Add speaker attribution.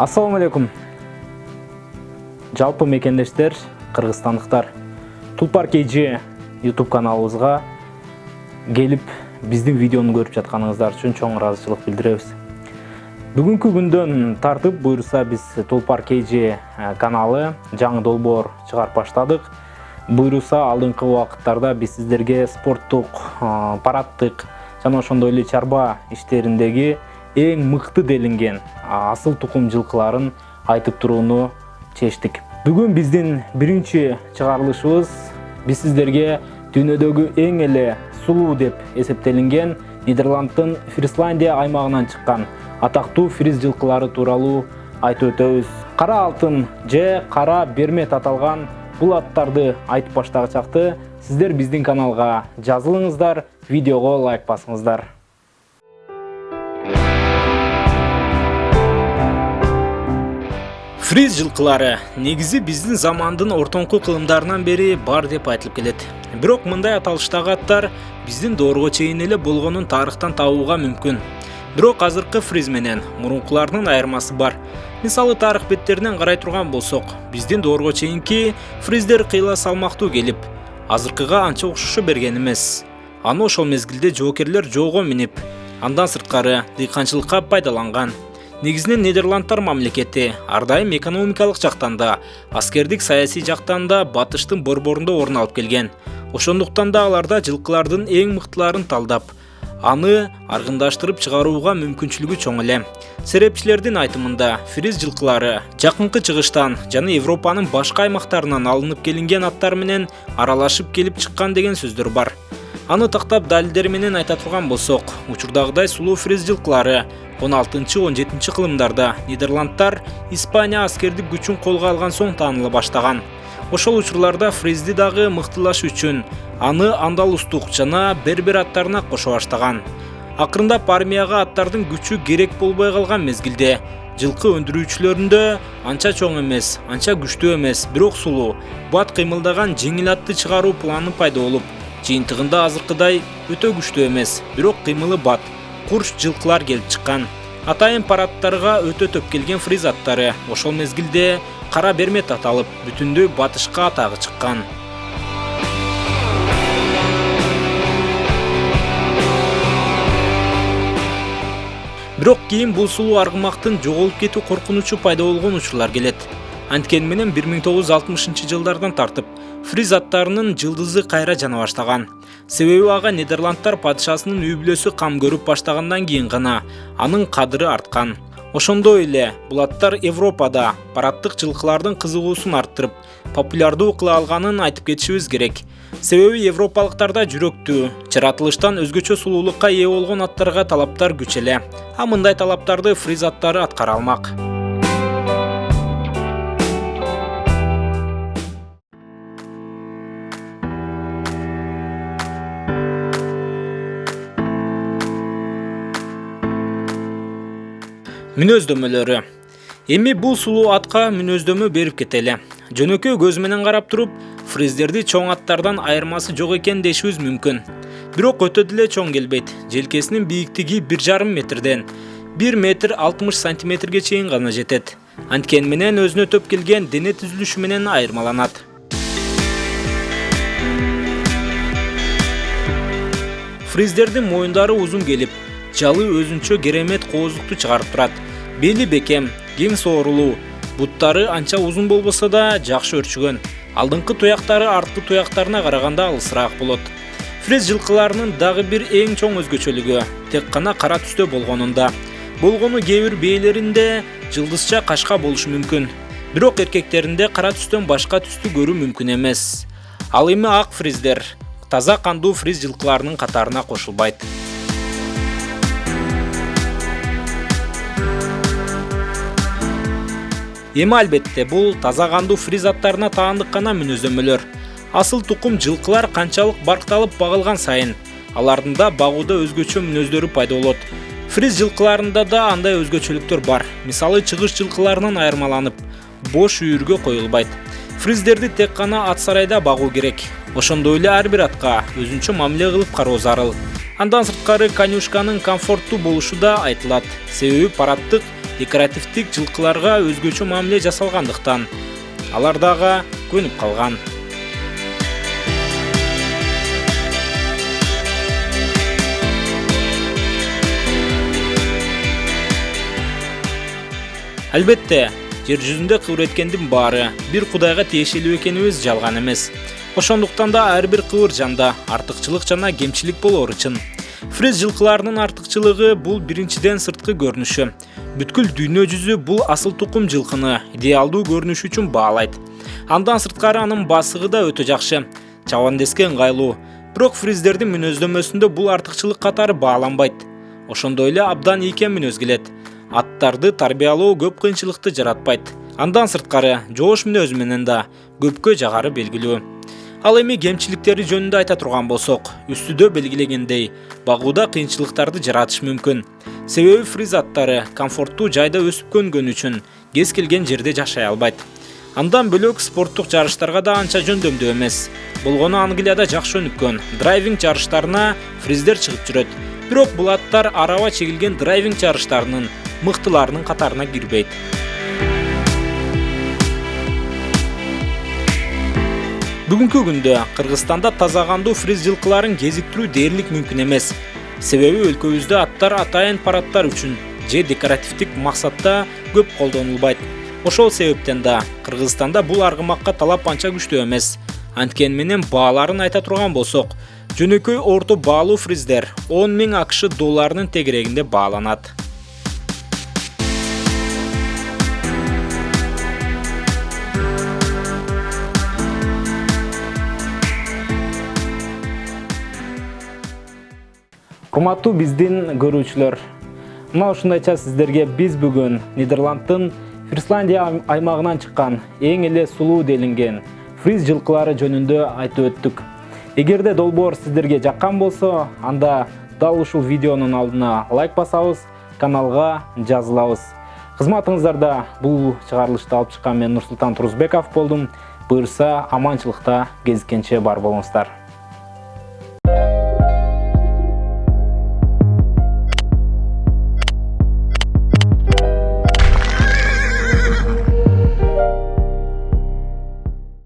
Speaker 1: Ассаламу алейкум. Жалпы мекендештер, кыргызстандыктар. Tulpar KG YouTube каналыбызга келип биздин видеону көрүп жатканыңыздар үчүн чоң ыраазычылык билдиребиз. Бүгүнкү күндөн тартып буйруса биз Tulpar KG каналы жаңы долбоор чыгарып баштадык. Буйруса алдыңкы убакыттарда биз сиздерге спорттук, парадтык жана ошондой эле чарба иштериндеги эң мыкты делинген асыл тукум жылкыларын айтып турууну чечтик. Бүгүн биздин биринчи чыгарылышыбыз биз сиздерге дүйнөдөгү эң эле сулуу деп эсептелинген Нидерланддын Фрисландия аймагынан чыккан атактуу фриз жылкылары тууралуу айтып өтөбүз. Кара алтын же кара бермет аталган бул аттарды айтып баштагычакты сиздер биздин каналга жазылыңыздар, видеого лайк басыңыздар. Фриз жылкылары негизи биздин замандын ортоңку кылымдарынан бери бар деп айтылып келет. Бирок мындай аталыштагы аттар биздин доорго чейин эле болгонун тарыхтан табууга мүмкүн. Бирок азыркы фриз менен мурункулардын айырмасы бар. Мисалы тарых беттеринен карай турган болсок, биздин доорго чейинки фриздер кыйла салмактуу келип, азыркыга анча окшошо берген эмес. Аны ошол мезгилде жоокерлер жоого минип, андан сырткары дыйканчылыкка пайдаланган. Негизинен Нидерландтар мамлекети ар дайым экономикалык жактан да, аскердик саясий жактан да батыштын борборунда орун алып келген. Ошондуктан да аларда жылкылардын эң мыктыларын талдап, аны аргындаштырып чыгарууга мүмкүнчүлүгү чоң эле. Серепчилердин айтымында фриз жылкылары жакынкы чыгыштан жана Европанын башка аймактарынан алынып келинген аттар менен аралашып келип чыккан деген сөздөр бар. Аны тактап далилдер менен айта турган болсок, учурдагыдай сулуу фриз жылкылары 16-17 кылымдарда Нидерландтар Испания аскердик күчүн колго алган соң тааныла баштаган. Ошол учурларда фризди дагы мыктылаш үчүн аны андалустук жана бербер аттарына кошо баштаган. Акырындап армияга аттардын күчү керек болбой калган мезгилде жылкы өндүрүүчүлөрүндө анча чоң эмес, анча күчтүү эмес, бирок сулуу, бат кыймылдаган жеңил атты чыгаруу планы пайда болуп, жыйынтыгында азыркыдай өтө күчтүү эмес, бирок кыймылы бат, курч жылкылар келип чыккан. Атайын парадтарга өтө төп келген фриз аттары ошол мезгилде кара бермет аталып, бүтүндөй батышка атагы чыккан. Бирок кийин бул сулуу аргымактын жоголуп кетүү коркунучу пайда болгон учурлар келет. Анткени менен 1960-жылдардан тартып фриз аттарынын жылдызы кайра жана баштаган. Себеби ага Нидерландтар падышасынын үй бүлөсү кам көрүп баштагандан кийин гана анын кадыры арткан. Ошондой эле бул аттар Европада парадтык жылкылардын кызыгуусун арттырып, популярдуу кыла алганын айтып кетишибиз керек. Себеби европалыктарда жүрөктүү, жаратылыштан өзгөчө сулуулукка ээ болгон аттарга талаптар күч эле. А мындай талаптарды фриз аттары аткара алмак. Мүнөздөмөлөрү. Эми бул сулуу атка мүнөздөмө берип кетели. Жөнөкөй көз менен карап туруп, фриздерди чоң аттардан айырмасы жок экен дешибиз мүмкүн. Бирок өтө деле чоң келбейт. Желкесинин бийиктиги 1,5 метрден 1 метр 60 сантиметрге чейин гана жетет. Анткени менен өзүнө төп келген дене түзүлүшү менен айырмаланат. Фриздердин моюндары узун келип, жалы өзүнчө керемет кооздукту чыгарып турат. Бели бекем, кең соорулуу, буттары анча узун болбосо да жакшы өрчүгөн. Алдыңкы туяктары арткы туяктарына караганда алысыраак болот. Фриз жылкыларынын дагы бир эң чоң өзгөчөлүгү тек гана кара түстө болгонунда. Болгону кээ бир бээлеринде жылдызча кашка болушу мүмкүн. Бирок эркектеринде кара түстөн башка түстү көрүү мүмкүн эмес. Ал эми ак фриздер таза кандуу фриз жылкыларынын катарына кошулбайт. Эми албетте бул таза кандуу фриз аттарына таандык гана мүнөздөмөлөр. Асыл тукум жылкылар канчалык баркталып багылган сайын, алардын да багууда өзгөчө мүнөздөрү пайда болот. Фриз жылкыларында да андай өзгөчөлүктөр бар. Мисалы чыгыш жылкыларынан айырмаланып, бош үйүргө коюлбайт. Фриздерди тек гана ат сарайда багуу керек. Ошондой эле ар бир атка өзүнчө мамиле кылып кароо зарыл. Андан сырткары конюшканын комфорттуу болушу да айтылат. Себеби парадтык декоративдик жылкыларга өзгөчө мамиле жасалгандыктан алар дагы көнүп калган. Албетте, жер жүзүндө кыбыр эткендин баары бир Кудайга тиешелүү экенибиз жалган эмес. Ошондуктан да ар бир кыбыр жанда артыкчылык жана кемчилик болор үчүн. Фриз жылкыларынын артыкчылыгы бул биринчиден сырткы көрүнүшү. Бүткүл дүйнө жүзү бул асыл тукум жылкыны идеалдуу көрүнүш үчүн баалайт. Андан сырткары анын басыгы да өтө жакшы, чабандеске ыңгайлуу. Бирок фриздердин мүнөздөмөсүндө бул артыкчылык катары бааланбайт. Ошондой эле абдан ийкен мүнөз келет. Аттарды тарбиялоо көп кыйынчылыкты жаратпайт. Андан сырткары жоош мүнөз менен да көпкө жагары белгилүү. Ал эми кемчиликтери жөнүндө айта турган болсок, үстүдө белгилегендей, багууда кыйынчылыктарды жаратыш мүмкүн. Себеби фриз аттары комфорттуу жайда өсүп көнгөн үчүн кез келген жерде жашай албайт. Андан бөлөк спорттук жарыштарга да анча жөндөмдүү эмес. Болгону Англияда жакшы өнүккөн драйвинг жарыштарына фриздер чыгып жүрөт. Бирок бул аттар араба чегилген драйвинг жарыштарынын мыктыларынын катарына кирбейт. Бүгүнкү күндө Кыргызстанда таза кандуу фриз жылкыларын кезиктирүү дээрлик мүмкүн эмес. Себеби өлкөбүздө аттар атайын парадтар үчүн же декоративдик максатта көп колдонулбайт. Ошол себептен да Кыргызстанда бул аргымакка талап анча күчтүү эмес. Анткени менен бааларын айта турган болсок, жөнөкөй орто баалуу фриздер 10 000 АКШ долларынын тегерегинде бааланат. Урматтуу биздин көрүүчүлөр, мына ушундайча сиздерге биз бүгүн Нидерланддын Фрисландия аймагынан чыккан эң эле сулуу делинген фриз жылкылары жөнүндө айтып өттүк. Эгерде долбоор сиздерге жаккан болсо, анда дал ушул видеонун алдына лайк басабыз, каналга жазылабыз. Кызматыңыздарда бул чыгарылышты алып чыккан мен Нурсултан Турузбеков болдум. Буюрса аманчылыкта кезиккенче бар болуңуздар.